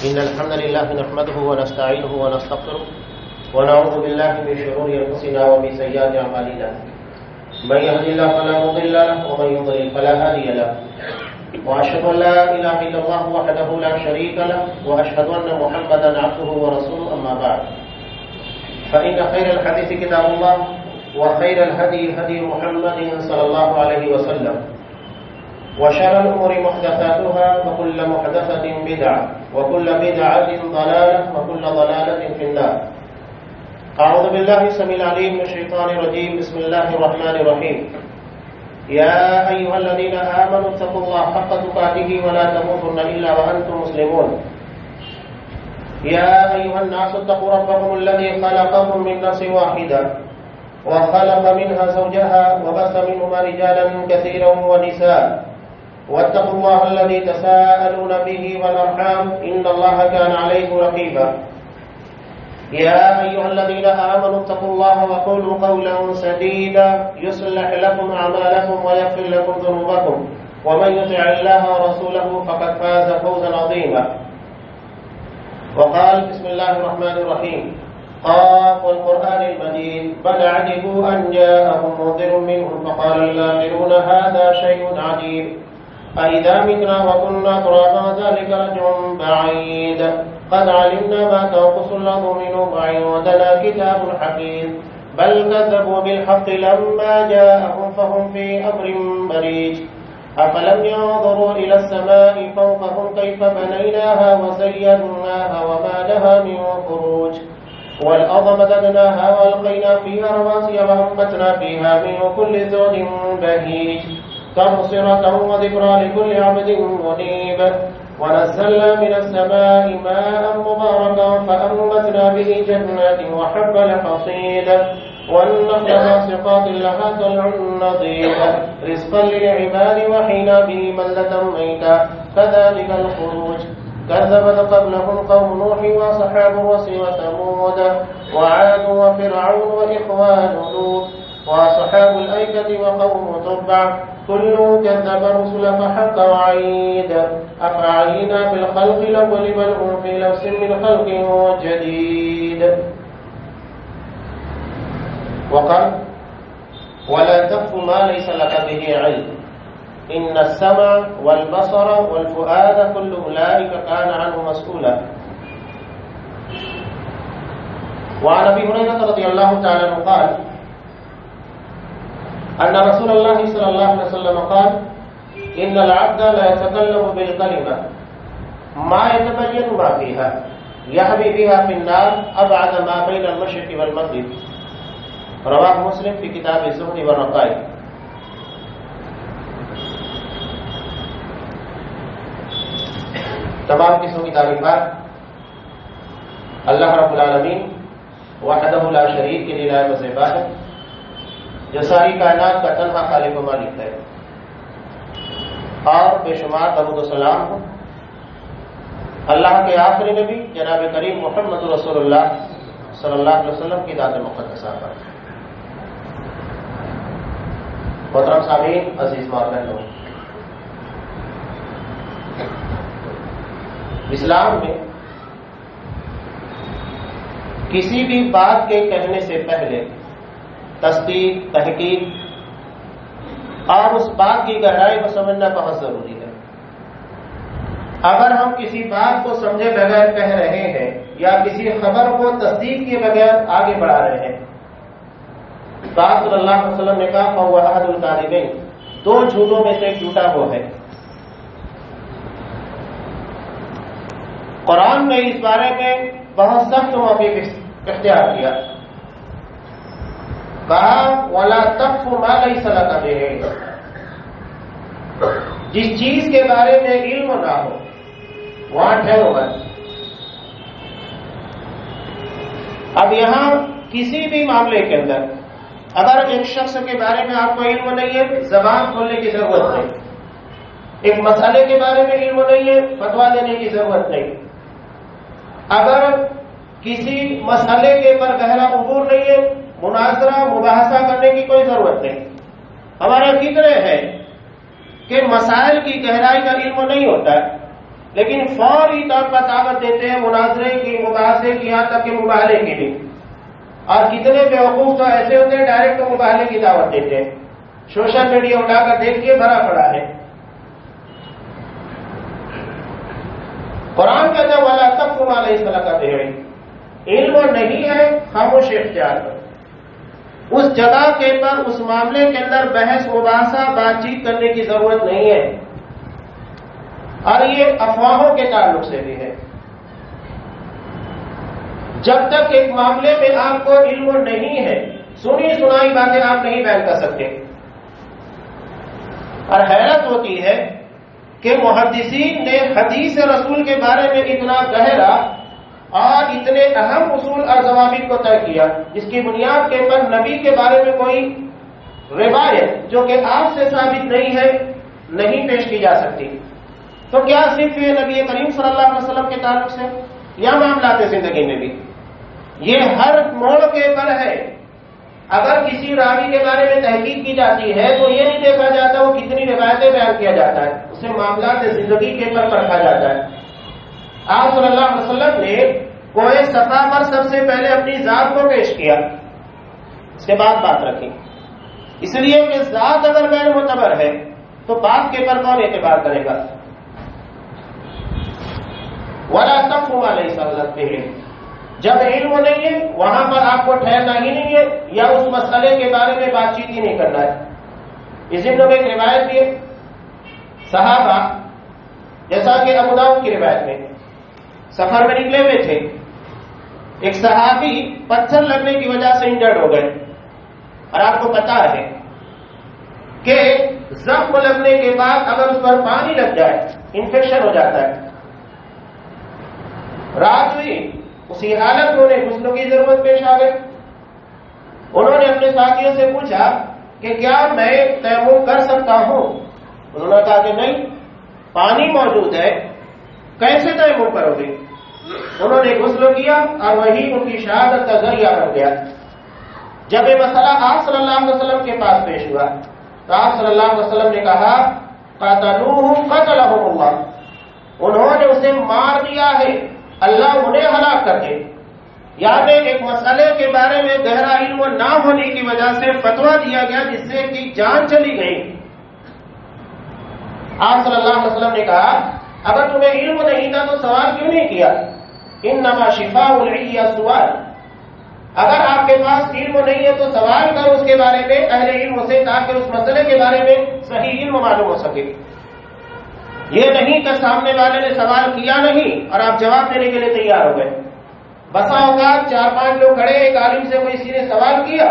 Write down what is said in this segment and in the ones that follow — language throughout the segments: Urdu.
إن الحمد لله نحمده ونستعينه ونستغفره ونعوذ بالله من شرور أنفسنا ومن سيئات أعمالنا من يهد الله فلا مضل له ومن يضلل فلا هادي له وأشهد أن لا إله إلا الله وحده لا شريك له وأشهد أن محمدا عبده ورسوله أما بعد فإن خير الحديث كتاب الله وخير الهدي هدي محمد صلى الله عليه وسلم وشر الأمور محدثاتها وكل محدثة بدعة وكل بدعة ضلالة وكل ضلالة في النار. أعوذ بالله السميع العليم من الشيطان الرجيم. بسم الله الرحمن الرحيم. يا أيها الذين آمنوا اتقوا الله حق تقاته ولا تموتن إلا وأنتم مسلمون. يا أيها الناس اتقوا ربكم الذي خلقكم من نفس واحدة وخلق منها زوجها وبث منهما رجالا كثيرا ونساء واتقوا الله الذي تساءلون به والأرحام إن الله كان عليكم رقيبا. يا أيها الذين آمنوا اتقوا الله وقولوا قولا سديدا يصلح لكم أعمالكم ويغفر لكم ذنوبكم ومن يطع الله ورسوله فقد فاز فوزا عظيما. وقال بسم الله الرحمن الرحيم قاف والقرآن المجيد بل عجبوا أن جاءهم منذر منهم فقال الكافرون هذا شيء عجيب أإذا متنا وكنا ترابا ذلك رجع بعيد قد علمنا ما تنقص الأرض منهم وعندنا كتاب حفيظ بل كذبوا بالحق لما جاءهم فهم في أمر مريج أفلم ينظروا إلى السماء فوقهم كيف بنيناها وزيناها وما لها من فروج والأرض مددناها وألقينا فيها رواسي وأنبتنا فيها من كل زوج بهيج تبصرة وذكرى لكل عبد منيب ونزلنا من السماء ماء مباركا فأنبتنا به جنات وحب الحصيد والنخل باسقات لها طلع نضيد رزقا للعباد وحين به بلدة ميتا كذلك الخروج كذبت قبلهم قوم نوح وأصحاب الرس وثمود وعاد وفرعون وإخوان لوط وأصحاب الأيكة وقوم تبع كل كذب الرسل فحق وعيد أفعينا بالخلق الأول بل هم في لبس من خلق جديد. وقال ولا تقف ما ليس لك به علم إن السمع والبصر والفؤاد كل أولئك كان عنه مسؤولا. وعن أبي هريرة رضي الله تعالى عنه قال أن رسول الله صلى الله عليه وسلم قال إن العبد لا يتكلم بالكلمة ما يتبين ما فيها يحوي بها في النار أبعد ما بين المشرق والمغرب. رواه مسلم في كتاب الزهد والرقائق. تمام قسم کی تعریفات اللہ رب العالمین وحدہ لا شریک کے لیے لائق وظیفہ ہے جو ساری کائنات کا تنہا خالق و مالک ہے، اور بے شمار درود و سلام ہو اللہ کے آخری نبی جناب کریم محمد رسول اللہ صلی اللہ علیہ وسلم کی ذات مقدسہ پر. محترم سامعین، عزیز ماں بہنوں، اسلام میں کسی بھی بات کے کہنے سے پہلے تصدیق، تحقیق اور اس بات کی گہرائی کو سمجھنا بہت ضروری ہے. اگر ہم کسی بات کو سمجھے بغیر کہہ رہے ہیں یا کسی خبر کو تصدیق کیے بغیر آگے بڑھا رہے ہیں تو آپ صلی اللہ علیہ وسلم نے کہا فَهُوَ أَحَدُ الْكَاذِبَيْنِ، دو جھوٹوں میں سے ایک جھوٹا وہ ہے. قرآن نے اس بارے میں بہت سخت موقف اختیار کیا. کہا وَلَا تَقْفُ مَا لَيْسَ لَكَ بِهِ، جس چیز کے بارے میں علم نہ ہو وہاں ٹھہرو مت. اب یہاں کسی بھی معاملے کے اندر اگر ایک شخص کے بارے میں آپ کو علم نہیں ہے زبان کھولنے کی ضرورت نہیں، ایک مسئلے کے بارے میں علم نہیں ہے فتویٰ دینے کی ضرورت نہیں، اگر کسی مسئلے کے پر گہرا عبور نہیں ہے مناظرہ مباحثہ کرنے کی کوئی ضرورت نہیں. ہمارا فکر ہے کہ مسائل کی گہرائی کا علم نہیں ہوتا ہے لیکن فوری طور پر دعوت دیتے ہیں مناظرے کی، مباحثے کی، یہاں تک کہ مباہلے کی بھی. اور کتنے بیوقوف تو ایسے ہوتے ہیں ڈائریکٹ مباہلے کی دعوت دیتے ہیں. سوشل میڈیا اٹھا کر دیکھیے بھرا پڑا ہے. قرآن کہتا ہے وَلَا تَقْفُ مَا لَيْسَ لَكَ بِهِ عِلْمٌ. علم نہیں ہے خاموشی اختیار کرو. اس جگہ کے پر اس معاملے کے اندر بحث مباحثہ بات چیت کرنے کی ضرورت نہیں ہے. اور یہ افواہوں کے تعلق سے بھی ہے. جب تک ایک معاملے میں آپ کو علم نہیں ہے، سنی سنائی باتیں آپ نہیں بیان کر سکتے. اور حیرت ہوتی ہے کہ محدثین نے حدیث رسول کے بارے میں اتنا گہرا اور اتنے اہم اصول اور ضوابط کو طے کیا جس کی بنیاد کے پر نبی کے بارے میں کوئی روایت جو کہ آپ سے ثابت نہیں ہے نہیں پیش کی جا سکتی. تو کیا صرف یہ نبی کریم صلی اللہ علیہ وسلم کے تعلق سے یا معاملات زندگی میں بھی؟ یہ ہر موڑ کے پر ہے. اگر کسی راوی کے بارے میں تحقیق کی جاتی ہے تو یہ نہیں دیکھا جاتا وہ کتنی روایتیں بیان کیا جاتا ہے، اسے معاملات زندگی کے پر پرکھا جاتا ہے. آپ صلی اللہ علیہ وسلم نے کوہ صفا پر سب سے پہلے اپنی ذات کو پیش کیا، اس کے بعد بات رکھی. اس لیے کہ ذات اگر غیر معتبر ہے تو بات کے پر کون اعتبار کرے گا؟ وَلَا تَقْفُ مَا لَيْسَ لَكَ بِهِ. جب علم نہیں ہے وہاں پر آپ کو ٹھہرنا ہی نہیں ہے یا اس مسئلے کے بارے میں بات چیت ہی نہیں کرنا ہے. اس میں ایک روایت بھی ہے صحابہ جیسا کہ ابو داؤد کی روایت میں سفر میں نکلے ہوئے تھے. ایک صحابی پتھر لگنے کی وجہ سے انجرڈ ہو گئے. اور آپ کو پتا ہے کہ زخم لگنے کے بعد اگر اس پر پانی لگ جائے انفیکشن ہو جاتا ہے. رات ہوئی، اسی حالت میں انہیں غسل کی ضرورت پیش آ گئی. انہوں نے اپنے ساتھیوں سے پوچھا کہ کیا میں تیمم کر سکتا ہوں؟ انہوں نے کہا کہ نہیں، پانی موجود ہے، کیسے تیمم کرو گے؟ انہوں نے غسل کیا اور وہی ان کی شہادت کا ذریعہ بن گیا. جب یہ مسئلہ آپ صلی اللہ علیہ وسلم کے پاس پیش ہوا تو آپ صلی اللہ علیہ وسلم نے کہا قَتَلُوهُ قَتَلَهُمُ اللَّهُ. انہوں نے اسے مار دیا ہے، اللہ انہیں ہلاک کر دے. یعنی ایک مسئلے کے بارے میں گہرا علم نہ ہونے کی وجہ سے فتویٰ دیا گیا جس سے کہ جان چلی گئی. آپ صلی اللہ علیہ وسلم نے کہا اگر تمہیں علم نہیں تھا تو سوال کیوں نہیں کیا؟ انما شفاء العی السؤال. اگر آپ کے پاس علم نہیں ہے تو سوال کرو اس کے بارے میں اہل علم سے تاکہ اس مسئلے کے بارے میں صحیح علم معلوم ہو سکے. یہ نہیں کہ سامنے والے نے سوال کیا نہیں اور آپ جواب دینے کے لیے تیار ہو گئے. بسا اوقات 4-5 لوگ کھڑے، ایک عالم سے کوئی کسی نے سوال کیا،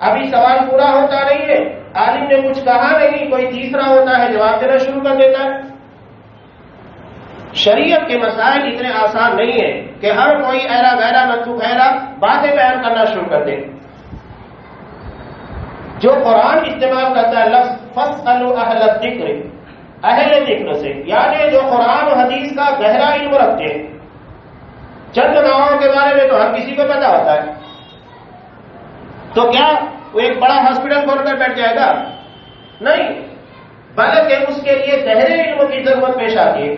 ابھی سوال پورا ہوتا نہیں ہے، عالم نے کچھ کہا نہیں، کوئی تیسرا ہوتا ہے جواب دینا شروع کر دیتا ہے. شریعت کے مسائل اتنے آسان نہیں ہیں کہ ہر کوئی ایرا غیرا نتو خیرا باتیں بیان کرنا شروع کر دے. جو قرآن استعمال کرتا ہے لفظ فَاسْأَلُوا أَهْلَ الذِّكْرِ، اہل ذکر سے، یعنی جو قرآن و حدیث کا گہرا علم رکھتے ہیں. چند گاؤں کے بارے میں تو ہر کسی کو پتا ہوتا ہے، تو کیا وہ ایک بڑا ہاسپٹل کھول کر بیٹھ جائے گا؟ نہیں، بلکہ اس کے لیے گہرے علم کی ضرورت پیش آتی ہے.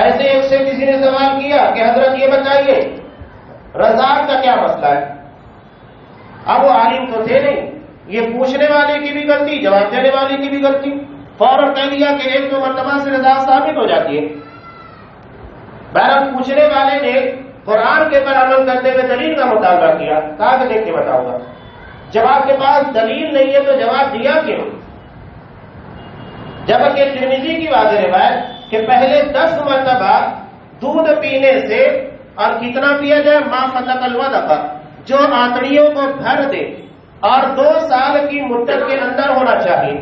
ایسے ایک سے کسی نے سوال کیا کہ حضرت یہ بتائیے رضاعت کا کیا مسئلہ ہے. اب وہ عالم تو تھے نہیں، یہ پوچھنے والے کی بھی غلطی، جواب دینے والے کی بھی غلطی. فوراً کہہ دیا کہ ایک دو مرتبہ سے رضاعت ثابت ہو جاتی ہے. بہرحال پوچھنے والے نے قرآن کے پر عمل کرتے ہوئے دلیل کا مطالبہ کیا، کہا کہ دیکھ کے بتاؤں گا. جب آپ کے پاس دلیل نہیں ہے تو جواب دیا کیوں؟ جبکہ ترمذی کی واضح روایت کہ پہلے 10 مرتبہ دودھ پینے سے، اور کتنا پیا جائے؟ ما فتق الودق، جو آنتڑیوں کو بھر دے، اور 2 سال کی مدت کے اندر ہونا چاہیے.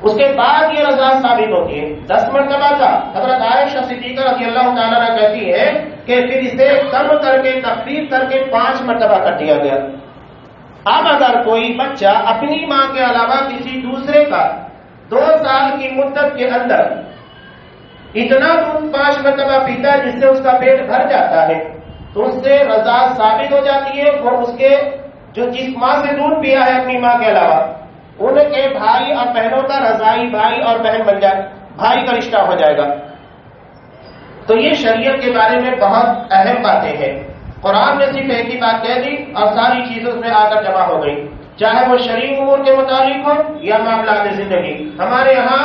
اس کے بعد یہ رضاعت ثابت ہوتی ہے. 10 مرتبہ کا حضرت عائشہ صدیقہ رضی اللہ تعالیٰ عنہ کہتی ہے کہ پھر اسے کم کر کے تخفیف کر کے 5 مرتبہ کر دیا گیا. اب اگر کوئی بچہ اپنی ماں کے علاوہ کسی دوسرے کا 2 سال کی مدت کے اندر اتنا دودھ 5 مرتبہ پیتا ہے جس سے اس کا پیٹ بھر جاتا ہے تو اس سے رضاعت ثابت ہو جاتی ہے. وہ اس کے جو جس ماں سے دودھ پیا ہے اپنی ماں کے علاوہ ان کے بھائی اور بہنوں کا رضائی بھائی اور بہن بن جائے. بھائی کا رشتہ ہو جائے گا۔ تو یہ شریعت کے بارے میں بہت اہم باتیں ہیں۔ قرآن نے صرف ایک ہی بات کہہ دی اور ساری چیزیں اس میں آ کر جمع ہو گئی، چاہے وہ شرعی امور کے متعلق ہو یا معاملات زندگی۔ ہمارے یہاں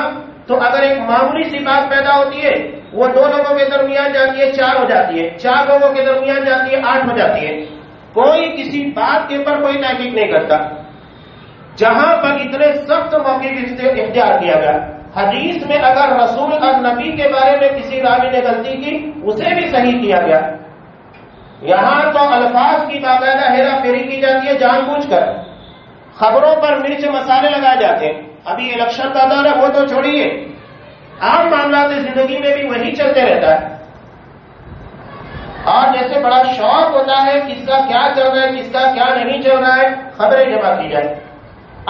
تو اگر ایک معمولی سی بات پیدا ہوتی ہے وہ 2 لوگوں کے درمیان جاتی ہے 4 ہو جاتی ہے، 4 لوگوں کے درمیان جاتی ہے 8 ہو جاتی ہے، کوئی کسی بات کے اوپر کوئی تحقیق نہیں کرتا۔ جہاں پر اتنے سخت موقف اختیار کیا گیا، حدیث میں اگر رسول اور نبی کے بارے میں کسی راوی نے غلطی کی اسے بھی صحیح کیا گیا۔ یہاں تو الفاظ کی باقاعدہ ہیرا پھیری کی جاتی ہے، جان بوجھ کر خبروں پر مرچ مسالے لگائے جاتے ہیں۔ ابھی الیکشن کا دور ہے وہ تو چھوڑیے، عام معاملات زندگی میں بھی وہی چلتے رہتا ہے۔ اور جیسے بڑا شوق ہوتا ہے کس کا کیا چل رہا ہے کس کا کیا نہیں چل رہا ہے، خبریں جمع کی جائے،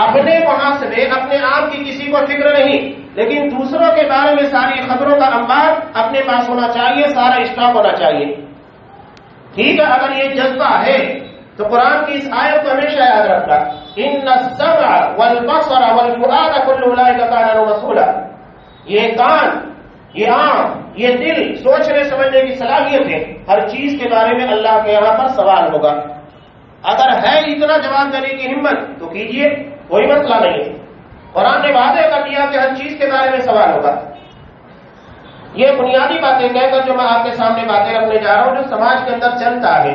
اپنے محاسبے اپنے آپ کی کسی کو فکر نہیں، لیکن دوسروں کے بارے میں ساری خبروں کا انبار اپنے پاس ہونا چاہیے، سارا اسٹاک ہونا چاہیے۔ ٹھیک ہے، اگر یہ جذبہ ہے تو قرآن کی اس آیت کو ہمیشہ یاد رکھنا، ان السمع والبصر والفؤاد كل اولئک کان عنہ مسئولا۔ یہ کان، یہ آنکھ، یہ دل، سوچنے سمجھنے کی صلاحیت ہے، ہر چیز کے بارے میں اللہ کے یہاں پر سوال ہوگا۔ اگر ہے اتنا جواب دینے کی ہمت تو کیجئے، کوئی مسئلہ نہیں ہے۔ قرآن نے وعدہ کر دیا کہ ہر چیز کے بارے میں سوال ہوگا۔ یہ بنیادی باتیں کہہ کر جو میں آپ کے سامنے باتیں رکھنے جا رہا ہوں، جو سماج کے اندر چلتا ہے،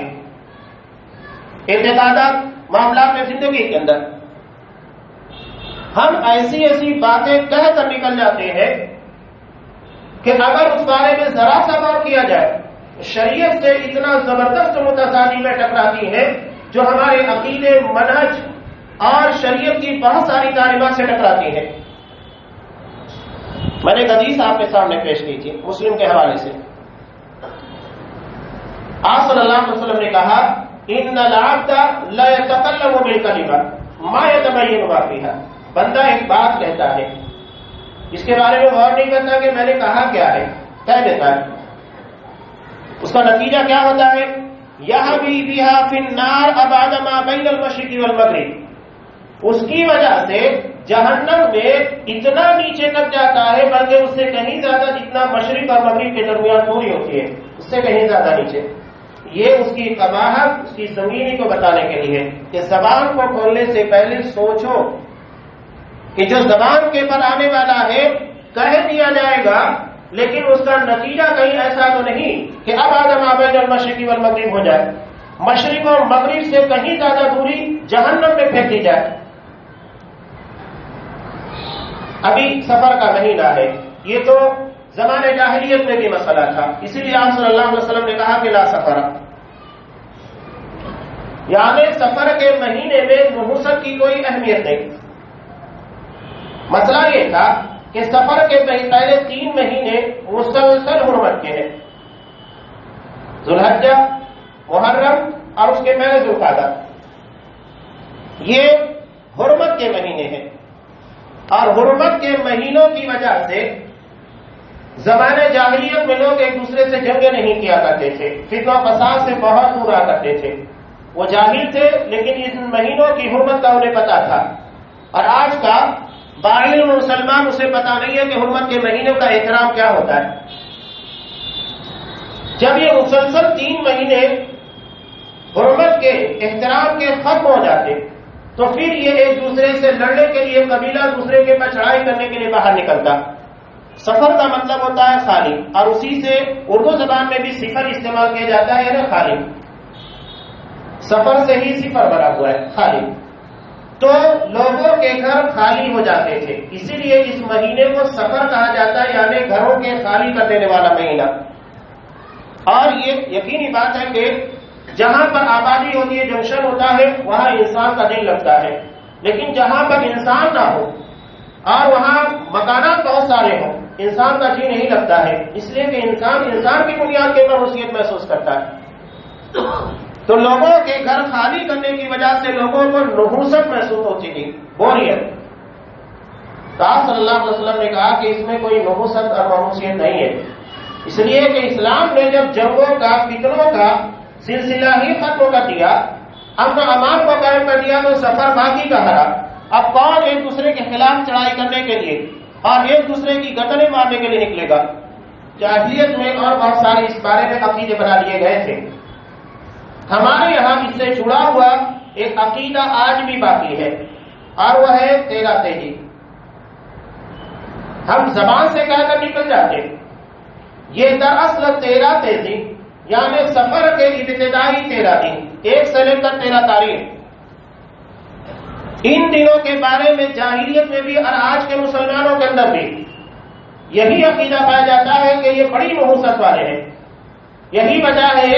اعتقادات، معاملات میں زندگی کے اندر ہم ایسی باتیں کہہ کر نکل جاتے ہیں کہ اگر اس بارے میں ذرا سا غور کیا جائے شریعت سے اتنا زبردست متصادی میں ٹکراتی ہے جو ہمارے عقیدے، منہج اور شریعت کی بہت ساری تعلیمات سے ٹکراتی ہے۔ میں نے ایک حدیث آپ کے سامنے پیش کی تھی مسلم کے حوالے سے۔ آپ صلی اللہ علیہ وسلم نے کہا ان العبد لا يتكلم بالكلمة ما يتبين ما فيها، بندہ ایک بات کہتا ہے، اس کے بارے میں غور نہیں کرتا کہ میں نے کہا کیا ہے، کہہ دیتا ہے، اس کا نتیجہ کیا ہوتا ہے؟ يهوي بها في النار ابعد ما بين المشرق والمغرب، اس کی وجہ سے جہنم میں اتنا نیچے تک جاتا ہے بلکہ اس سے کہیں زیادہ جتنا مشرق اور مغرب کے درمیان دوری ہوتی ہے اس سے کہیں زیادہ نیچے۔ یہ اس کی قباحت، اس کی سنگینی کو بتانے کے لیے کہ زبان کو کھولنے سے پہلے سوچو کہ جو زبان کے پر آنے والا ہے کہہ دیا جائے گا، لیکن اس کا نتیجہ کہیں ایسا تو نہیں کہ اب آدم آبین المشرق والمغرب ہو جائے، مشرق اور مغرب سے کہیں زیادہ دوری جہنم میں پھینک دی جائے۔ ابھی سفر کا مہینہ ہے، یہ تو زمانے جاہلیت میں بھی مسئلہ تھا، اسی لیے آپ صلی اللہ علیہ وسلم نے کہا کہ لا سفر، یعنی سفر کے مہینے میں نحوست کی کوئی اہمیت نہیں۔ مسئلہ یہ تھا کہ سفر کے پہلے 3 مہینے مسلسل حرمت کے ہیں، ذوالحجہ، محرم اور اس کے پہلے ذوالقعدہ، یہ حرمت کے مہینے ہیں، اور حرمت کے مہینوں کی وجہ سے زمانے جاہلیت میں لوگ ایک دوسرے سے جنگیں نہیں کیا کرتے تھے، فتنہ و فساد سے بہت دور رہا کرتے تھے۔ وہ جاہل تھے لیکن ان مہینوں کی حرمت کا انہیں پتا تھا، اور آج کا باعث مسلمان اسے پتا نہیں ہے کہ حرمت کے مہینوں کا احترام کیا ہوتا ہے۔ جب یہ مسلسل 3 مہینے حرمت کے احترام کے ختم ہو جاتے تو پھر یہ ایک دوسرے سے لڑنے کے لیے قبیلہ دوسرے کے پر چڑھائی کرنے کے لیے باہر نکلتا۔ سفر کا مطلب ہوتا ہے خالی، اور اسی سے اردو زبان میں بھی صفر استعمال کیا جاتا ہے، یعنی خالی، سفر سے ہی صفر بنا ہوا ہے، خالی۔ تو لوگوں کے گھر خالی ہو جاتے تھے، اسی لیے اس مہینے کو سفر کہا جاتا ہے، یعنی گھروں کے خالی کر دینے والا مہینہ۔ اور یہ یقینی بات ہے کہ جہاں پر آبادی ہوتی ہے، جنکشن ہوتا ہے، وہاں انسان کا دل لگتا ہے، لیکن جہاں پر انسان نہ ہو اور وہاں مکانات بہت سارے ہوں، انسان کا جی نہیں لگتا ہے، اس لیے کہ انسان کی بنیاد کے اوپر وصیت محسوس کرتا ہے۔ تو لوگوں کے گھر خالی کرنے کی وجہ سے لوگوں کو نحوست محسوس ہوتی تھی، بوریت۔ تو آپ صلی اللہ علیہ وسلم نے کہا کہ اس میں کوئی نحوست اور مانوسیت نہیں ہے، اس لیے کہ اسلام نے جب جنگوں کا، فتنوں کا سلسلہ ہی ختم کر دیا، امن و امان کو قائم کر دیا، تو سفر باقی کا رہا۔ اب کون ایک دوسرے کے خلاف چڑھائی کرنے کے لیے اور ایک دوسرے کی گردنیں مارنے کے لیے نکلے گا۔ جاہلیت میں اور بہت سارے اس بارے میں عقیدے بنا لیے گئے تھے۔ ہمارے یہاں اس سے جڑا ہوا ایک عقیدہ آج بھی باقی ہے، اور وہ ہے تیرا تیری۔ ہم زبان سے کہہ کر نکل جاتے، یہ دراصل تیرا تیزی یعنی سفر کے ابتدائی 13 دن، 1 سے لے کر 13 تاریخ، ان دنوں کے بارے میں جاہلیت میں بھی اور آج کے مسلمانوں کے اندر بھی یہی عقیدہ پایا جاتا ہے کہ یہ بڑی نحوست والے ہیں۔ یہی وجہ ہے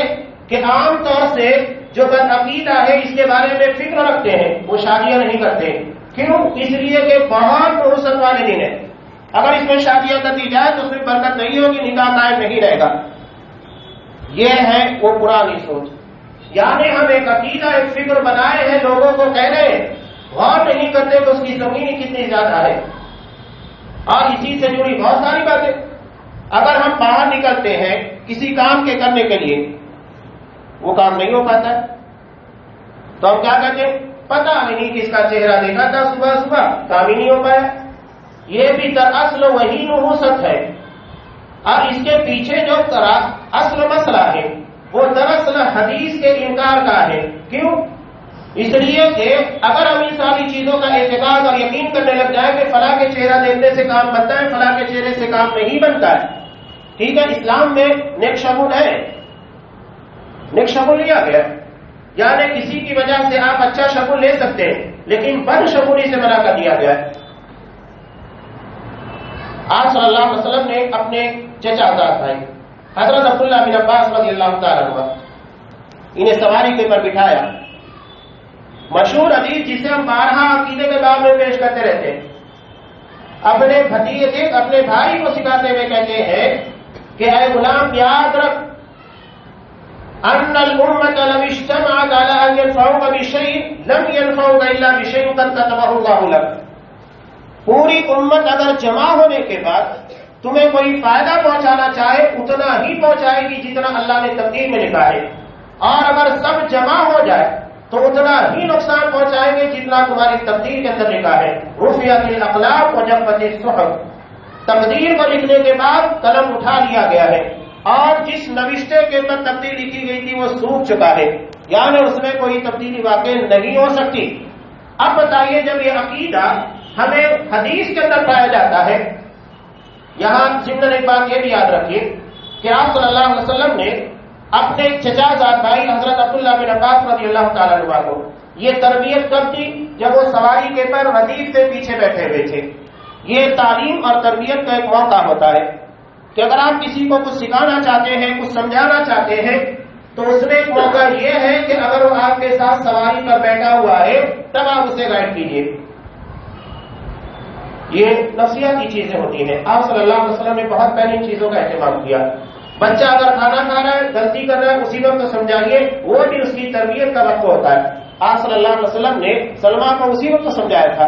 کہ عام طور سے جو بد عقیدہ ہے اس کے بارے میں فکر رکھتے ہیں، وہ شادیاں نہیں کرتے۔ کیوں؟ اس لیے کہ بہت نحوست والے دن ہیں، اگر اس میں شادیاں کر دی جائے تو اس میں برکت نہیں ہوگی، نکاح قائم نہیں رہے گا۔ یہ ہے وہ پرانی سوچ، یعنی ہم ایک عقیدہ ایک فکر بنائے ہیں، لوگوں کو کہہ رہے ہیں، غور نہیں کرتے کہ اس کی زمین کتنی زیادہ ہے، اور اسی سے جڑی بہت ساری باتیں۔ اگر ہم باہر نکلتے ہیں کسی کام کے کرنے کے لیے، وہ کام نہیں ہو پاتا ہے تو ہم کیا کہتے ہیں؟ پتہ نہیں کس کا چہرہ دیکھا تھا صبح صبح، کام ہی نہیں ہو پایا۔ یہ بھی دراصل وہی نحوست ہے، اور اس کے پیچھے جو اصل مسئلہ ہے وہ دراصل حدیث کے انکار کا ہے۔ کیوں؟ اس لیے کہ اگر ہم ان ساری چیزوں کا اعتقاد اور یقین کرنے لگ جائیں کہ فلاں کے چہرہ دیکھنے سے کام بنتا ہے، فلاں کے چہرے سے کام نہیں بنتا ہے، ٹھیک ہے، اسلام میں نیک شگون ہے، نیک شگون لیا گیا، یعنی کسی کی وجہ سے آپ اچھا شگون لے سکتے ہیں، لیکن بد شگونی سے منع کر دیا گیا ہے۔ آپ صلی اللہ علیہ وسلم نے اپنے چچا زاد بھائی حضرت عبداللہ بن عباس رضی اللہ تعالیٰ عنہ انہیں سواری کے پر بٹھایا۔ مشہور حدیث جسے ہم بارہا عقیدے کے باب میں پیش کرتے رہتے ہیں، اپنے بھتیجے اپنے بھائی کو سکھاتے ہوئے کہتے ہیں کہ اے غلام یاد رکھ ان الامت لو اجتمعت على ان ينفعوك بشيء لم ينفعوك الا بشيء قد كتبه الله لك۔ پوری امت اگر جمع ہونے کے بعد تمہیں کوئی فائدہ پہنچانا چاہے اتنا ہی پہنچائے گی جتنا اللہ نے تقدیر میں لکھا ہے، اور اگر سب جمع ہو جائے تو اتنا ہی نقصان پہنچائیں گے جتنا تمہاری تقدیر کے اندر لکھا ہے۔ رفعت الاقلام وجفت الصحف، تقدیر کو لکھنے کے بعد قلم اٹھا لیا گیا ہے، اور جس نوشتے کے اندر تقدیر لکھی گئی تھی وہ سوکھ چکا ہے، یعنی اس میں کوئی تبدیلی واقع نہیں ہو سکتی۔ اب بتائیے جب یہ عقیدہ ہمیں حدیث کے اندر پایا جاتا ہے، یہاں ضمن ایک بات یہ بھی یاد رکھیے کہ آپ صلی اللہ علیہ وسلم نے اپنے چچا زاد بھائی حضرت عبداللہ بن عباس رضی اللہ تعالیٰ عنہ کو یہ تربیت کب دی؟ جب وہ سواری کے پر ردیف سے پیچھے بیٹھے ہوئے تھے۔ یہ تعلیم اور تربیت کا ایک موقع ہوتا ہے کہ اگر آپ کسی کو کچھ سکھانا چاہتے ہیں، کچھ سمجھانا چاہتے ہیں، تو اس میں ایک موقع یہ ہے کہ اگر وہ آپ کے ساتھ سواری پر بیٹھا ہوا ہے تب آپ اسے گائیڈ کیجیے۔ یہ نصیحت کی چیزیں ہوتی ہیں۔ آپ صلی اللہ علیہ وسلم نے بہت پہلی چیزوں کا اہتمام کیا۔ بچہ اگر کھانا کھا رہا ہے، غلطی کر رہا ہے، اسی وقت سمجھائیے، وہ بھی اس کی تربیت کا وقت ہوتا ہے۔ آپ صلی اللہ علیہ وسلم نے سلمہ کو اسی وقت سمجھایا تھا۔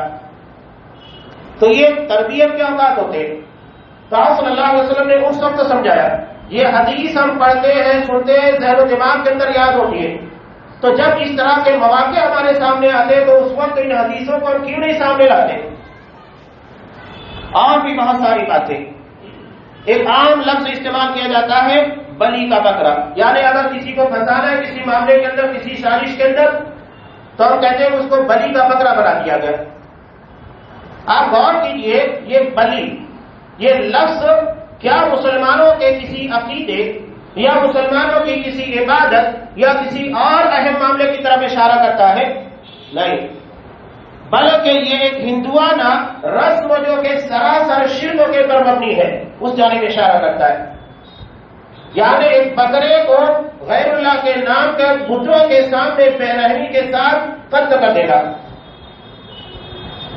تو یہ تربیت کے اوقات ہوتے، تو آپ صلی اللہ علیہ وسلم نے اس وقت سمجھایا۔ یہ حدیث ہم پڑھتے ہیں، سنتے ہیں، ذہن و دماغ کے اندر یاد ہوتی ہے، تو جب اس طرح کے مواقع ہمارے سامنے آتے تو اس وقت ان حدیثوں کو ہم کیوں نہیں سامنے لاتے؟ اور بھی بہت ساری باتیں۔ ایک عام لفظ استعمال کیا جاتا ہے بلی کا بکرا، یعنی اگر کسی کو پھنسانا ہے کسی معاملے کے اندر، کسی سازش کے اندر، تو ہم کہتے ہیں اس کو بلی کا بکرا بنا دیا گیا۔ آپ غور کیجئے، یہ بلی، یہ لفظ کیا مسلمانوں کے کسی عقیدے یا مسلمانوں کی کسی عبادت یا کسی اور اہم معاملے کی طرف اشارہ کرتا ہے؟ نہیں، بلکہ یہ ایک ہندوانہ رسم جو کہ سراسر شرک کے پر مبنی ہے، اس جانب اشارہ کرتا ہے۔ یعنی ایک بکرے کو غیر اللہ کے نام کے بتوں کے سامنے بے رحمی کے ساتھ قتل کر دینا،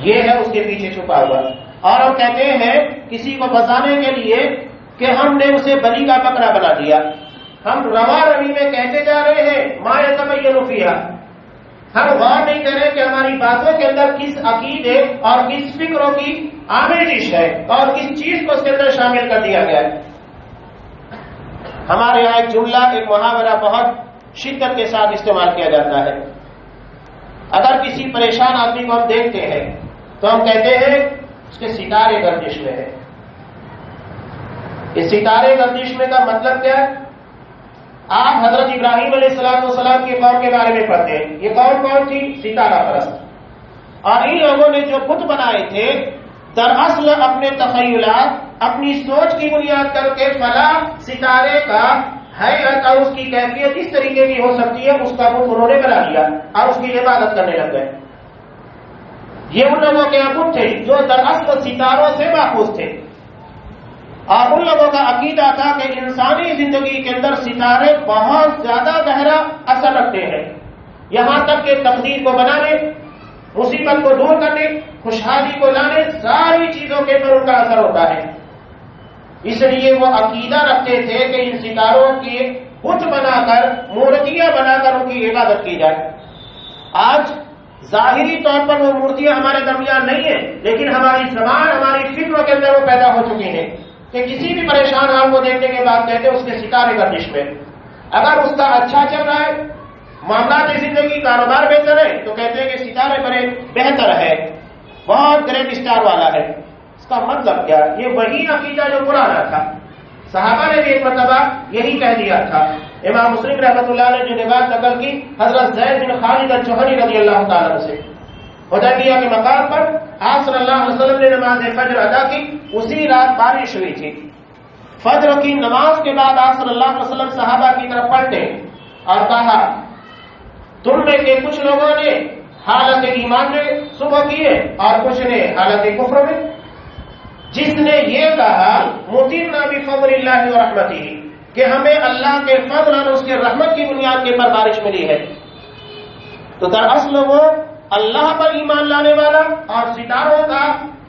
یہ ہے اس کے پیچھے چھپا ہوا۔ اور ہم کہتے ہیں کسی کو بچانے کے لیے کہ ہم نے اسے بلی کا بکرا بنا دیا۔ ہم روا روی میں کہتے جا رہے ہیں ما یتبین فیہا، ہم غور نہیں کر رہے کہ ہماری باتوں کے اندر کس عقیدے اور کس فکروں کی آمیزش ہے اور کس چیز کو اس کے اندر شامل کر دیا گیا ہے۔ ہمارے یہاں ایک جملہ، ایک محاورہ بہت شدت کے ساتھ استعمال کیا جاتا ہے۔ اگر کسی پریشان آدمی کو ہم دیکھتے ہیں تو ہم کہتے ہیں اس کے ستارے گردش میں ہے. اس ستارے گردش میں کا مطلب کیا ہے؟ آپ حضرت ابراہیم علیہ السلام کی قوم کے بارے میں پڑھتے ہیں. یہ قوم کون تھی؟ ستارہ پرست. اور ان لوگوں نے جو بت بنائے تھے دراصل اپنے تخیلات، اپنی سوچ کی بنیاد کر کے فلاں ستارے کا حیت اور اس کی کیفیت اس طریقے کی ہو سکتی ہے، اس کا بت انہوں نے بنا لیا اور اس کی عبادت کرنے لگ گئے. یہ ان لوگوں کے بت تھے جو دراصل ستاروں سے ماخوذ تھے. اور ان لوگوں کا عقیدہ تھا کہ انسانی زندگی کے اندر ستارے بہت زیادہ گہرا اثر رکھتے ہیں، یہاں تک کہ تقدیر کو بنانے، مصیبت کو دور کرنے، خوشحالی کو لانے، ساری چیزوں کے اوپر ان کا اثر ہوتا ہے. اس لیے وہ عقیدہ رکھتے تھے کہ ان ستاروں کے بت بنا کر، مورتیاں بنا کر ان کی عبادت کی جائے. آج ظاہری طور پر وہ مورتیاں ہمارے درمیان نہیں ہیں، لیکن ہماری زبان، ہماری فکروں کے اندر وہ پیدا ہو چکی ہیں کہ کسی بھی پریشان حال کو دیکھنے کے بعد کہتے ہیں اس کے ستارے گردش میں. اگر اس کا اچھا چل رہا ہے، معاملات زندگی، کاروبار بہتر ہے، تو کہتے ہیں کہ ستارے بڑے بہتر ہے، بہت گریٹ اسٹار والا ہے. اس کا مطلب کیا؟ یہ وہی عقیدہ جو پرانا تھا. صحابہ نے بھی ایک مرتبہ یہی کہہ دیا تھا. امام مسلم رحمۃ اللہ نے جو روایت نقل کی حضرت زید بن خالد الجوہنی رضی اللہ تعالیٰ عنہ سے، حدیبیہ کے مقام پر آپ صلی اللہ علیہ وسلم نے نماز فجر ادا کی. اسی رات بارش ہوئی تھی. فجر کی نماز کے بعد آپ صلی اللہ علیہ وسلم صحابہ کی طرف پلٹے اور کہا تم میں کے کچھ لوگوں نے حالت ایمان میں صبح کیے اور کچھ نے حالت کفر میں. جس نے یہ کہا مطرنا بفضل اللہ ورحمتہ کہ ہمیں اللہ کے فضل اور اس کے رحمت کی بنیاد کے پر بارش ملی ہے، تو دراصل وہ اللہ پر ایمان لانے والا اور ستاروں کا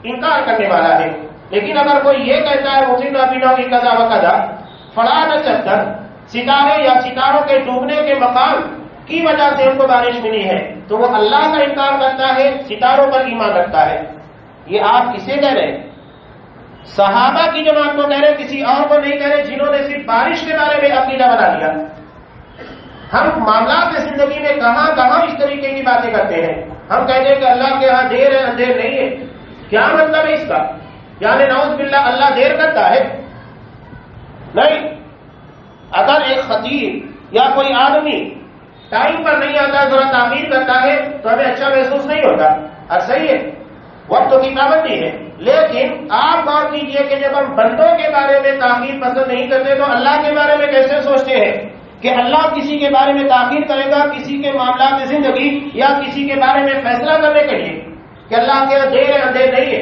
انکار کرنے والا ہے. لیکن اگر کوئی یہ کہتا ہے مطرنا بنحو کذا وکذا فلاں چکر، ستارے یا ستاروں کے ڈوبنے کے مقام کی وجہ سے ان کو بارش ملی ہے، تو وہ اللہ کا انکار کرتا ہے، ستاروں پر ایمان رکھتا ہے. یہ آپ کسے کہہ رہے ہیں؟ صحابہ کی جماعت کو کہہ رہے ہیں، کسی اور کو نہیں کہہ رہے جنہوں نے صرف بارش کے بارے میں عقیدہ بنا لیا. ہم معاملات زندگی میں کہاں کہاں اس طریقے کی باتیں کرتے ہیں. ہم کہتے ہیں کہ اللہ کے ہاں دیر ہے، اندھیر نہیں ہے. کیا مطلب ہے اس کا؟ یعنی نعوذ باللہ اللہ دیر کرتا ہے؟ نہیں. اگر ایک خطیب یا کوئی آدمی ٹائم پر نہیں آتا، ذرا تاخیر کرتا ہے تو ہمیں اچھا محسوس نہیں ہوتا. اور صحیح ہے، وقت کی پابندی ہے. لیکن آپ غور کیجئے کہ جب ہم بندوں کے بارے میں تاخیر پسند نہیں کرتے تو اللہ کے بارے میں کیسے سوچتے ہیں کہ اللہ کسی کے بارے میں تاخیر کرے گا، کسی کے معاملات زندگی یا کسی کے بارے میں فیصلہ کرنے کے لیے، کہ اللہ کے دیر ہے اندھیر نہیں ہے.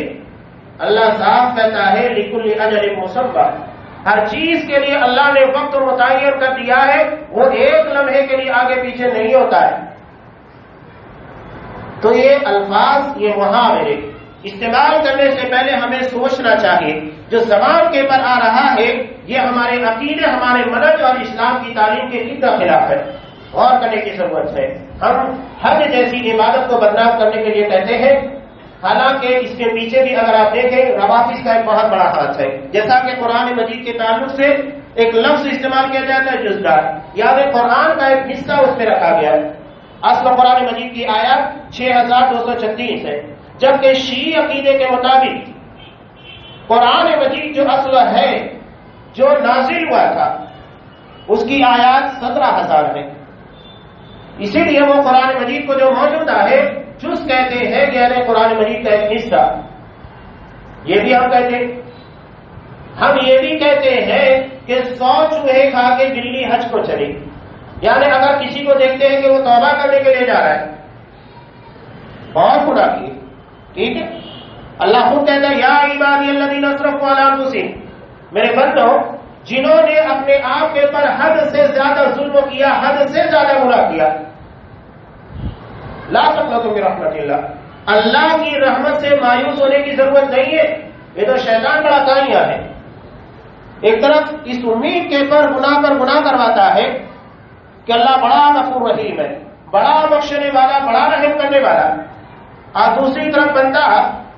اللہ صاف کہتا ہے لکل اجل مسمى، ہر چیز کے لیے اللہ نے وقت متعین کر دیا ہے، وہ ایک لمحے کے لیے آگے پیچھے نہیں ہوتا ہے. تو یہ الفاظ، یہ محاورے استعمال کرنے سے پہلے ہمیں سوچنا چاہیے جو زبان کے پر آ رہا ہے یہ ہمارے عقیدے، ہمارے منہج اور اسلام کی تعلیم کے کتنا خلاف ہے. غور کرنے کی ضرورت ہے. ہم حج جیسی عبادت کو بدنام کرنے کے لیے کہتے ہیں، حالانکہ اس کے پیچھے بھی اگر آپ دیکھیں روافض کا ایک بہت بڑا ہاتھ ہے. جیسا کہ قرآن مجید کے تعلق سے ایک لفظ استعمال کیا جاتا ہے جزدار، یعنی قرآن کا ایک حصہ اس میں رکھا گیا ہے. اصل قرآن مجید کی آیات 6236 ہے، جبکہ شیعی عقیدے کے مطابق قرآن مجید جو اصل ہے، جو نازل ہوا تھا، اس کی آیات 17,000 ہے. اسی لیے وہ قرآن مجید کو جو موجودہ ہے جز کہتے ہیں، یعنی قرآن مجید کا ایک حصہ. یہ بھی ہم کہتے ہیں. ہم یہ بھی کہتے ہیں کہ 100 چوہے کھا کے بلی حج کو چلی. یعنی اگر کسی کو دیکھتے ہیں کہ وہ توبہ کرنے کے لیے جا رہا ہے، بہت گناہ کیے، ٹھیک ہے، اللہ خود کہتا ہے یا عبادی الذین اسرفوا علی انفسہم، میرے بندوں جنہوں نے اپنے آپ کے اوپر حد سے زیادہ ظلم کیا، حد سے زیادہ گناہ کیا، لا تقنطوا من رحمت اللہ، اللہ کی رحمت سے مایوس ہونے کی ضرورت نہیں ہے. یہ تو شیطان بڑا کاہیا ہے. ایک طرف اس امید کے اوپر گناہ کرواتا ہے کہ اللہ بڑا غفور رحیم ہے، بڑا بخشنے والا، بڑا رحم کرنے والا، اور دوسری طرف بندہ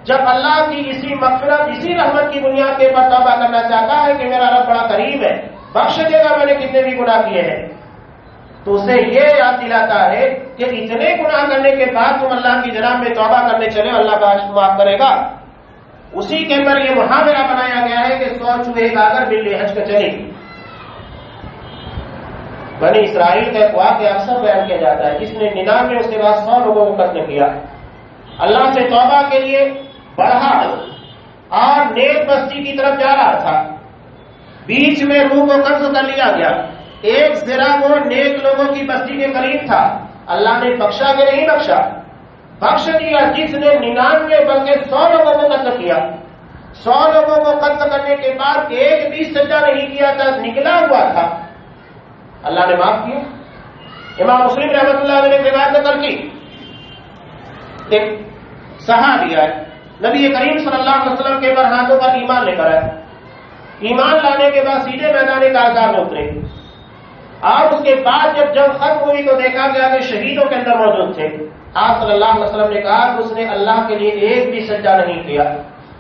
جب اللہ کی اسی مغفرت، اسی رحمت کی بنیاد کے اوپر توبہ کرنا چاہتا ہے کہ میرا رب بڑا کریم ہے، بخش دے گا میں نے کتنے بھی گناہ کیے ہیں، تو اسے یہ یاد دلاتا ہے کہ اتنے گناہ کرنے کے بعد تم اللہ کی جناب میں توبہ کرنے چلے، اللہ کا معاف کرے گا. اسی کے پر یہ محاورہ بنایا گیا ہے کہ 100 چوہے کا اگر بلی حج کا چلے گی. بنی اسرائیل کا ایک واقعہ اکثر بیان کیا جاتا ہے، جس نے 99 اس کے بعد 100 لوگوں کو قتل کیا، اللہ سے توبہ کے لیے بڑھا اور نیک بستی کی طرف جا رہا تھا، بیچ میں روح کو قبض کر لیا گیا، ایک ذرا وہ نیک لوگوں کی بستی کے قریب تھا، اللہ نے بخشا کہ نہیں بخشا؟ بخش دیا. جس نے 99 بلکہ 100 لوگوں کو قتل کیا، 100 لوگوں کو قتل کرنے کے بعد ایک بھی سجدہ نہیں کیا تھا، نکلا ہوا تھا، اللہ نے معاف کیا. امام مسلم رحمۃ اللہ علیہ نے روایت نقل کی، ایک صحابی ہے، نبی کریم صلی اللہ علیہ وسلم کے بر ہاتھوں پر ایمان لے کر آئے، ایمان لانے کے بعد سیدھے میدان کارزار میں اترے، اور اس کے بعد جب جنگ ختم ہوئی تو دیکھا گیا کہ شہیدوں کے اندر موجود تھے. آپ صلی اللہ علیہ وسلم نے کہا کہ اس نے اللہ کے لیے ایک بھی سجدہ نہیں کیا،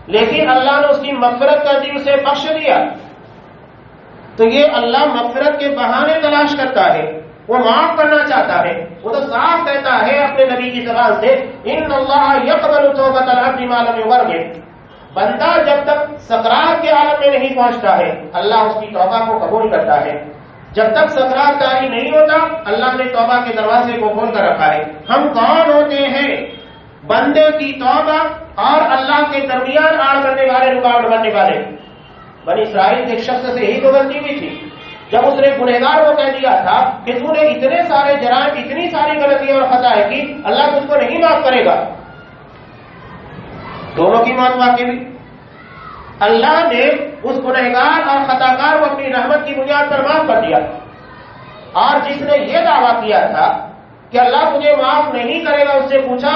لیکن اللہ نے اس کی مغفرت کر دی، اسے بخش دیا. تو یہ اللہ مغفرت کے بہانے تلاش کرتا ہے، وہ معاف کرنا چاہتا ہے. وہ تو صاف کہتا ہے اپنے نبی کی زبان سے، ان اللہ یقبل توبۃ العبد ما لم یغرغر. بندہ جب تک سکرات کے عالم میں نہیں پہنچتا ہے اللہ اس کی توبہ کو قبول کرتا ہے. جب تک سکرات جاری نہیں ہوتا اللہ نے توبہ کے دروازے کو کھول کر رکھا ہے. ہم کون ہوتے ہیں بندے کی توبہ اور اللہ کے درمیان آڑ کرنے والے، رکاوٹ بننے والے؟ بنی اسرائیل کے ایک شخص سے یہی تو غلطی ہوئی تھی، جب اس نے گنہگار کو کہہ دیا تھا کہ تو نے اتنے سارے جرائم، اتنی ساری غلطیاں اور خطائیں کی، اللہ تجھ کو نہیں معاف کرے گا. دونوں کی موت واقع ہوئی. اللہ نے اس گنہگار اور خطاکار کو اپنی رحمت کی بنیاد پر معاف کر دیا. اور جس نے یہ دعویٰ کیا تھا کہ اللہ تجھے معاف نہیں کرے گا، اس سے پوچھا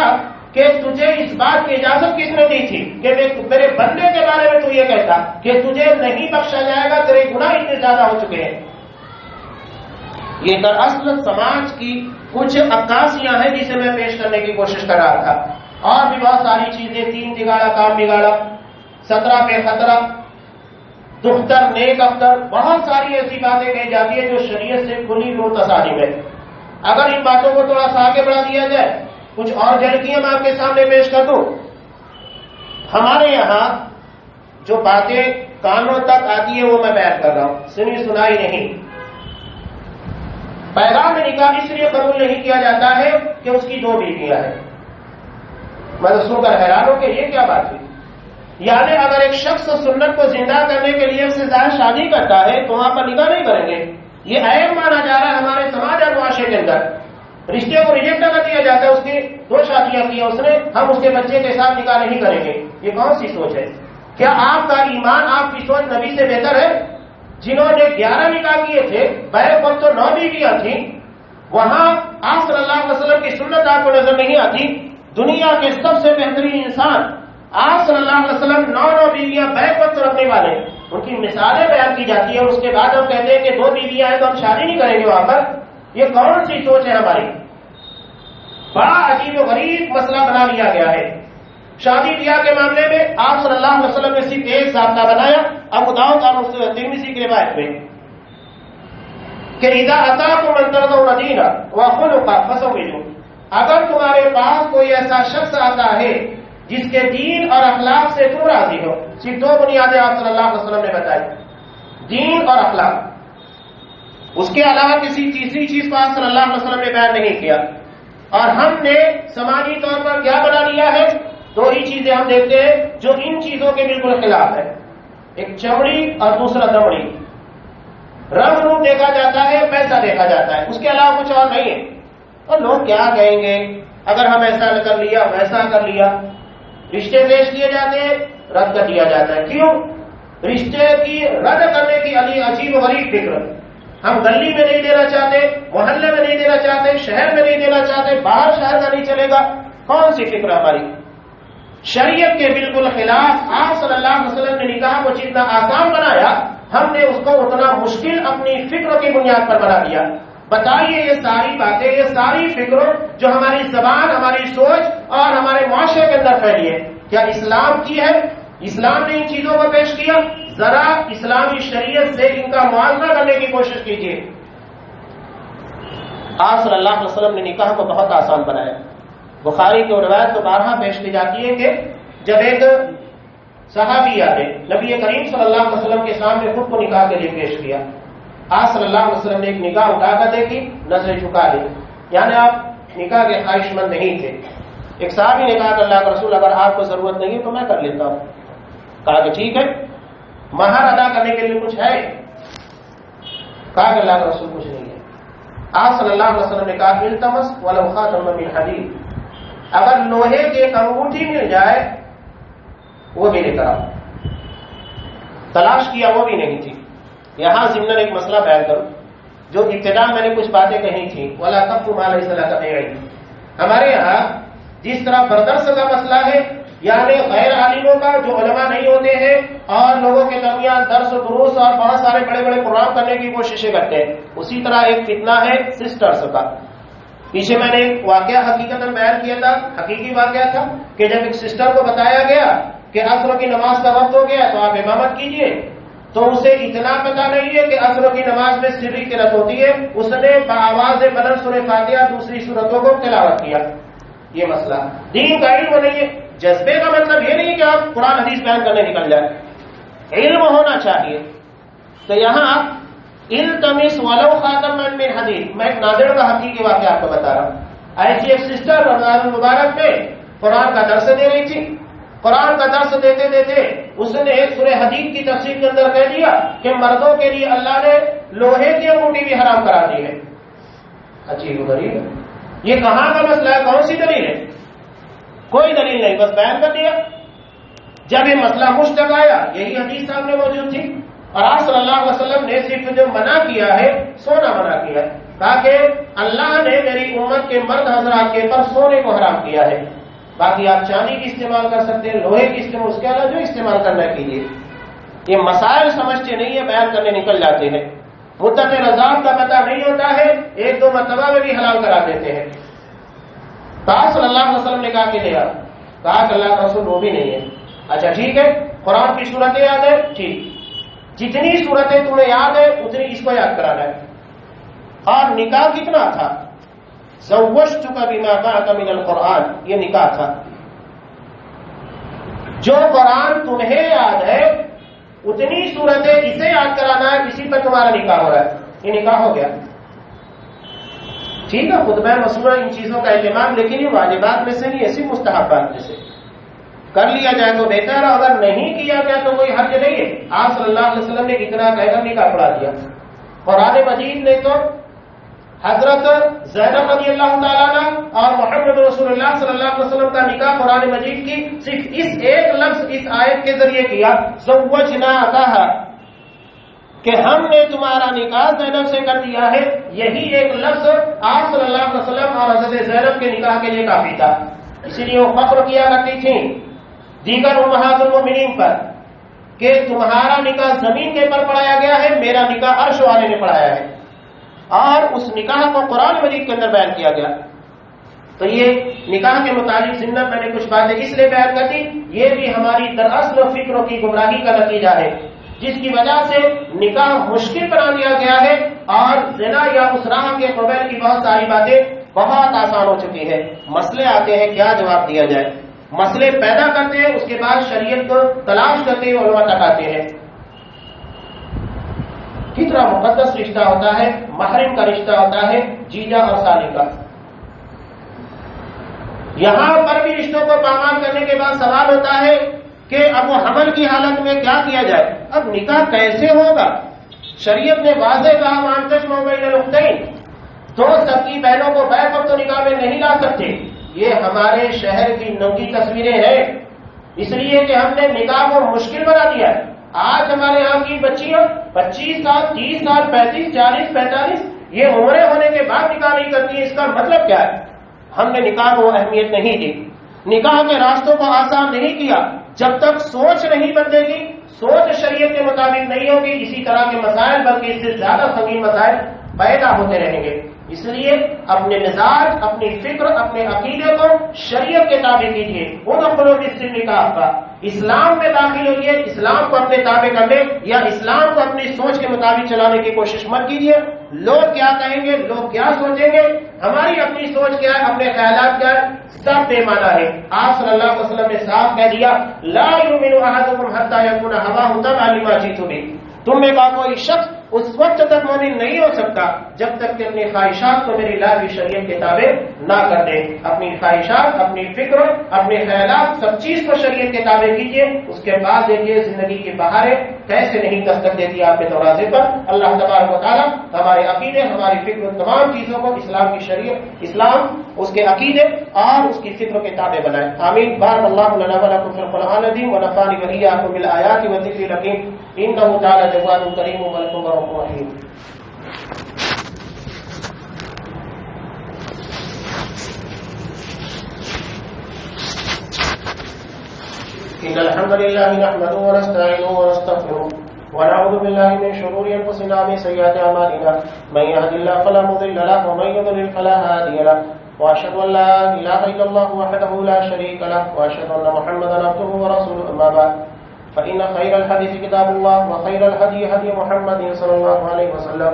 کہ تجھے اس بات کی اجازت کس نے دی تھی کہ میرے بندے کے بارے میں تو یہ کہتا کہ تجھے نہیں بخشا جائے گا، تیرے گناہ اتنے زیادہ ہو چکے ہیں. یہ دراصل سماج کی کچھ عکاسیاں ہیں جسے میں پیش کرنے کی کوشش کر رہا تھا. اور بھی بہت ساری چیزیں، 3 بگاڑا کام بگاڑا، 17 پہ خطرہ، دختر نیک اختر، بہت ساری ایسی باتیں کہی جاتی ہیں جو شریعت سے کھلی متصادم ہے. اگر ان باتوں کو تھوڑا سا آگے بڑھا دیا جائے، کچھ اور جھلکیاں میں آپ کے سامنے پیش کر دوں. ہمارے یہاں جو باتیں کانوں تک آتی ہے وہ میں بیان کر رہا ہوں، سنی سنائی نہیں. پیغام نکاح اس لیے قبول نہیں کیا جاتا ہے کہ اس کی 2 بیویاں ہیں. میں تو سن کر حیران ہوں کہ یہ کیا بات ہوئی. یعنی اگر ایک شخص سنت کو زندہ کرنے کے لیے اس سے زائد شادی کرتا ہے تو وہاں پر نکاح نہیں کریں گے. یہ عیب مانا جا رہا ہے ہمارے سماج اور معاشرے کے اندر. رشتے کو ریجیکٹ کر دیا جاتا ہے، اس کی 2 شادیاں کی اس نے، ہم اس کے بچے کے ساتھ نکاح نہیں کریں گے. یہ کون سی سوچ ہے؟ کیا آپ کا ایمان، آپ کی سوچ نبی سے بہتر ہے؟ جنہوں نے 11 نکاح کیے تھے، بیک وقت تو 9 بیویاں تھیں، وہاں آپ صلی اللہ علیہ وسلم کی سنت آپ کو نظر نہیں آتی. دنیا کے سب سے بہترین انسان آپ صلی اللہ علیہ وسلم 9 بیویاں بیک وقت رکھنے والے، ان کی مثالیں بیان کی جاتی ہے. اس کے بعد ہم کہتے ہیں کہ 2 بیویاں ہیں تو ہم شادی نہیں کریں گے وہاں پر. یہ کون سی سوچ ہے ہماری؟ بڑا عجیب و غریب مسئلہ بنا لیا گیا ہے. شادی بیاہ کے معاملے میں آپ صلی اللہ علیہ وسلم نے صرف ایک ضابطہ بنایا، ابو داؤد اور ترمذی کی روایت میں، کہ اذا اتاکم من ترضون دینہ وخلقہ فزوجوہ. اگر تمہارے پاس کوئی ایسا شخص آتا ہے جس کے دین اور اخلاق سے تم راضی ہو. صرف 2 بنیادیں آپ صلی اللہ علیہ وسلم نے بتائی، دین اور اخلاق. اس کے علاوہ کسی تیسری چیز کو آپ صلی اللہ علیہ وسلم نے بیان نہیں کیا. اور ہم نے سماجی طور پر کیا بنا لیا ہے؟ 2 ہی چیزیں ہم دیکھتے ہیں جو ان چیزوں کے بالکل خلاف ہے، ایک چمڑی اور دوسرا دمڑی. رنگ روپ دیکھا جاتا ہے، پیسہ دیکھا جاتا ہے، اس کے علاوہ کچھ اور نہیں ہے. اور لوگ کیا کہیں گے اگر ہم ایسا کر لیا، ویسا کر لیا. رشتے پیش کیے جاتے ہیں، رد کر دیا جاتا ہے. کیوں؟ رشتے کی رد کرنے کی عجیب و غریب فکر. ہم گلی میں نہیں دینا چاہتے، محلے میں نہیں دینا چاہتے، شہر میں نہیں دینا چاہتے، باہر شہر کا نہیں چلے گا. کون سی فکر ہماری؟ شریعت کے بالکل خلاف. آپ صلی اللہ علیہ وسلم نے نکاح کو جتنا آسان بنایا، ہم نے اس کو اتنا مشکل اپنی فکر کی بنیاد پر بنا دیا. بتائیے یہ ساری باتیں، یہ ساری فکروں جو ہماری زبان، ہماری سوچ اور ہمارے معاشرے کے اندر پھیلی ہے، کیا اسلام کی ہے؟ اسلام نے ان چیزوں کو پیش کیا؟ ذرا اسلامی شریعت سے ان کا موازنہ کرنے کی کوشش کیجیے. آپ صلی اللہ علیہ وسلم نے نکاح کو بہت آسان بنایا. بخاری کی روایت تو بارہا پیش کی جاتی ہے کہ جب ایک صحابی آئے، نبی کریم صلی اللہ علیہ وسلم کے سامنے خود کو نکاح کے لیے پیش کیا. آپ صلی اللہ علیہ وسلم نے ایک نکاح اٹھا کر دیکھی، نظریں جھکا لی، یعنی آپ نکاح کے خواہش مند نہیں تھے. ایک صحابی نے کہا کہ اللہ کا رسول اگر آپ کو ضرورت نہیں ہے تو میں کر لیتا ہوں. کہا کہ ٹھیک ہے. مہر ادا کرنے کے لیے کچھ ہے؟ کہا کہ اللہ کا رسول کچھ نہیں ہے. آپ صلی اللہ علیہ وسلم نے کہا التمس ولو خاتم من حدید، اگر لوہے کی ایک انگوٹھی مل جائے وہ بھی لے کر آؤ. تلاش کیا وہ بھی نہیں تھی. یہاں ضمن ایک مسئلہ بیان کروں، جو ابتدا میں نے کچھ باتیں کہی تھیں، ولا تقف ما ليس لك به علم. ہمارے یہاں جس طرح بردرس کا مسئلہ ہے، یعنی غیر عالموں کا جو علماء نہیں ہوتے ہیں اور لوگوں کے درمیان درس و دروس اور بہت سارے بڑے بڑے پروگرام کرنے کی کوششیں کرتے ہیں، اسی طرح ایک فتنہ ہے سسٹرز کا. پیچھے میں نے ایک واقعہ حقیقت بیان کیا تھا، حقیقی واقعہ تھا کہ جب ایک سسٹر کو بتایا گیا کہ عصر کی نماز کا وقت ہو گیا تو آپ امامت کیجئے، تو اسے اتنا پتہ نہیں ہے کہ عصر کی نماز میں سری قرات ہوتی ہے، اس نے بآواز بلند سورہ فاتحہ دوسری سورتوں کو تلاوت کیا. یہ مسئلہ دین کا علم نہیں ہے. جذبے کا مطلب یہ نہیں کہ آپ قرآن حدیث بیان کرنے نکل جائیں، علم ہونا چاہیے. تو یہاں التمس ولو خاتم من حدید، میں ایک ناظر کا حقیقی واقعہ آپ کو بتا رہا ہوں. ایسی ایک سسٹر رمضان المبارک میں قرآن کا درس دے رہی تھی. قرآن کا درس دیتے دیتے اس نے ایک سورہ حدید کی تفسیر کے اندر کہہ دیا کہ مردوں کے لیے اللہ نے لوہے کی انگوٹھی بھی حرام کرا دی ہے. عجیب و غریب، یہ کہاں کا مسئلہ ہے؟ کون سی دلیل ہے؟ کوئی دلیل نہیں، بس بیان کر دیا. جب یہ مسئلہ مجھ تک آیا، یہی حدیث سامنے موجود تھی، اور آپ صلی اللہ علیہ وسلم نے صرف جو منع کیا ہے سونا منع کیا ہے، کہا کہ اللہ نے میری امت کے مرد حضرات کے پر سونے کو حرام کیا ہے، باقی آپ چاندی کی استعمال کر سکتے ہیں، لوہے کی استعمال، اس کے علاوہ جو استعمال کرنا کیجیے. یہ مسائل سمجھتے نہیں ہے، بیان کرنے نکل جاتے ہیں. مدت رضاعت کا پتہ نہیں ہوتا ہے، ایک دو مرتبہ میں بھی حلال کرا دیتے ہیں. تو آپ صلی اللہ علیہ وسلم نے کہا کہ لے آ. کہا کہ اللہ کا رسول وہ بھی نہیں ہے. اچھا ٹھیک ہے، قرآن کی صورتیں یاد ہے؟ ٹھیک، جتنی صورتیں تمہیں یاد ہے اتنی اس کو یاد کرانا ہے. اور نکاح کتنا تھا؟ زوجتک بما معک من القرآن، یہ نکاح تھا. جو قرآن تمہیں یاد ہے اتنی صورتیں اسے یاد کرانا ہے، اسی پر تمہارا نکاح ہو رہا ہے. یہ نکاح ہو گیا. ٹھیک ہے، خطبہ مسنونہ ان چیزوں کا اہتمام، لیکن یہ واجبات میں سے نہیں، ایسی مستحبات میں سے کر لیا جائے تو بہتر ہے، اگر نہیں کیا جائے تو کوئی حرج نہیں ہے. آپ صلی اللہ علیہ وسلم نے اتنا کہہ کر نکاح پڑھا دیا. قرآن مجید نے تو حضرت زینب رضی اللہ تعالیٰ عنہ اور محمد رسول اللہ صلی اللہ علیہ وسلم کا نکاح قرآن مجید کی صرف اس ایک لفظ اس آیت کے ذریعے کیا، زوجناکہ، کہ ہم نے تمہارا نکاح زینب سے کر دیا ہے. یہی ایک لفظ آپ صلی اللہ علیہ وسلم اور حضرت زینب کے نکاح کے لیے کافی تھا. اسی لیے وہ فخر کیا کرتی تھیں دیگر امہات المؤمنین پر کہ تمہارا نکاح زمین کے پر پڑھایا گیا ہے، میرا نکاح عرش والے نے پڑھایا ہے. اور اس نکاح کو قرآن مجید کے اندر بیان کیا گیا. تو یہ نکاح کے متعلق ضمن میں نے کچھ باتیں اس لیے بیان کر دی، یہ بھی ہماری دراصل فکروں کی گمراہی کا نتیجہ ہے، جس کی وجہ سے نکاح مشکل بنا دیا گیا ہے اور زنا یا اس راہ کے قبیل کی بہت ساری باتیں بہت آسان ہو چکی ہے. مسئلے آتے ہیں، کیا جواب دیا جائے؟ مسئلے پیدا کرتے ہیں، اس کے بعد شریعت کو تلاش کرتے ہیں، علماء تک آتے ہیں. کتنا مقدس رشتہ ہوتا ہے، محرم کا رشتہ ہوتا ہے، جیجا اور سالی کا. یہاں پر بھی رشتوں کو پامال کرنے کے بعد سوال ہوتا ہے کہ اب وہ حمل کی حالت میں کیا کیا جائے؟ اب نکاح کیسے ہوگا؟ شریعت نے واضح کہا وانتشم بین الاختین، دو سکی بہنوں کو بیک وقت تو نکاح میں نہیں لا سکتے. یہ ہمارے شہر کی ننگی تصویریں ہیں، اس لیے کہ ہم نے نکاح کو مشکل بنا دیا ہے. آج ہمارے یہاں کی بچیاں 25 سال 30 سال 35 40 45 یہ عمریں ہونے کے بعد نکاح نہیں کرتی. اس کا مطلب کیا ہے؟ ہم نے نکاح کو اہمیت نہیں دی، نکاح کے راستوں کو آسان نہیں کیا. جب تک سوچ نہیں بدلے گی، سوچ شریعت کے مطابق نہیں ہوگی، اسی طرح کے مسائل بلکہ اس سے زیادہ سنگین مسائل پیدا ہوتے رہیں گے. اس لیے اپنے مزاج، اپنی فکر، اپنے عقیدے کو شریعت کے تابع کیجیے. ادخلوا فی السلم کافہ، اسلام میں داخل ہوئیے، اسلام کو اپنے تابع کر لیں یا اسلام کو اپنی سوچ کے مطابق چلانے کی کوشش مت کیجیے. لوگ کیا کہیں گے، لوگ کیا سوچیں گے، ہماری اپنی سوچ کیا ہے، اپنے خیالات کیا ہے، سب بے معنی ہے. آپ صلی اللہ علیہ وسلم نے صاف کہہ دیا لا یؤمن احدکم حتی یکون ھواه تبعا لما جئت به. تم میں کا کوئی شخص اس وقت تک مومن نہیں ہو سکتا جب تک کہ اپنی خواہشات کو میری لائی شریعت کے تابع نہ کر دے. اپنی خواہشات، اپنی فکر، اپنے خیالات، سب چیز کو شریعت کے تابع کیجیے. اس کے بعد دیکھیے زندگی کی بہاریں کیسے نہیں دستک دیتی آپ کے دروازے پر. اللہ تبارک و تعالیٰ ہمارے عقیدے، ہماری فکر، تمام چیزوں کو اسلام کی شریعت، اسلام اس کے عقیدے اور اس کی فکر کے تابع بنائے. آمین. بارک اللہ لنا ولکم فی القرآن العظیم ونفعني وإياكم بالآیات والذکر الحکیم. انه تعالی جواد کریم ملک رحیم رحیم. إن الحمد لله نحمده ونستعينه ونستغفره ونعوذ بالله من شرور أنفسنا ومن سيئات أعمالنا. من يهد الله فلا مضل له ومن يضلل فلا هادي له. وأشهد أن لا إله إلا الله وحده لا شريك له وأشهد أن محمدا عبده ورسوله. أما بعد فإن خير الحديث كتاب الله وخير الهدي هدي محمد صلى الله عليه وسلم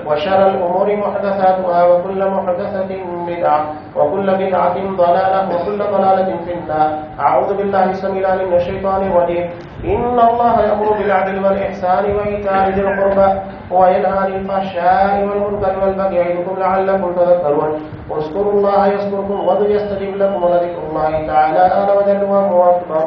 وشر الأمور محدثاتها وكل محدثة بدعة وكل بدعة ضلالة وكل ضلالة في النار. أعوذ بالله السميع العليم من الشيطان الرجيم. إن الله يأمر بالعدل والإحسان وإيتاء ذي القربى وينهى عن الفحشاء والمنكر والبغي يعظكم لعلكم تذكرون. اذكروا الله يذكركم وادعوه يستجب لكم ولذكر الله تعالى أعلى وجل وهو أكبر.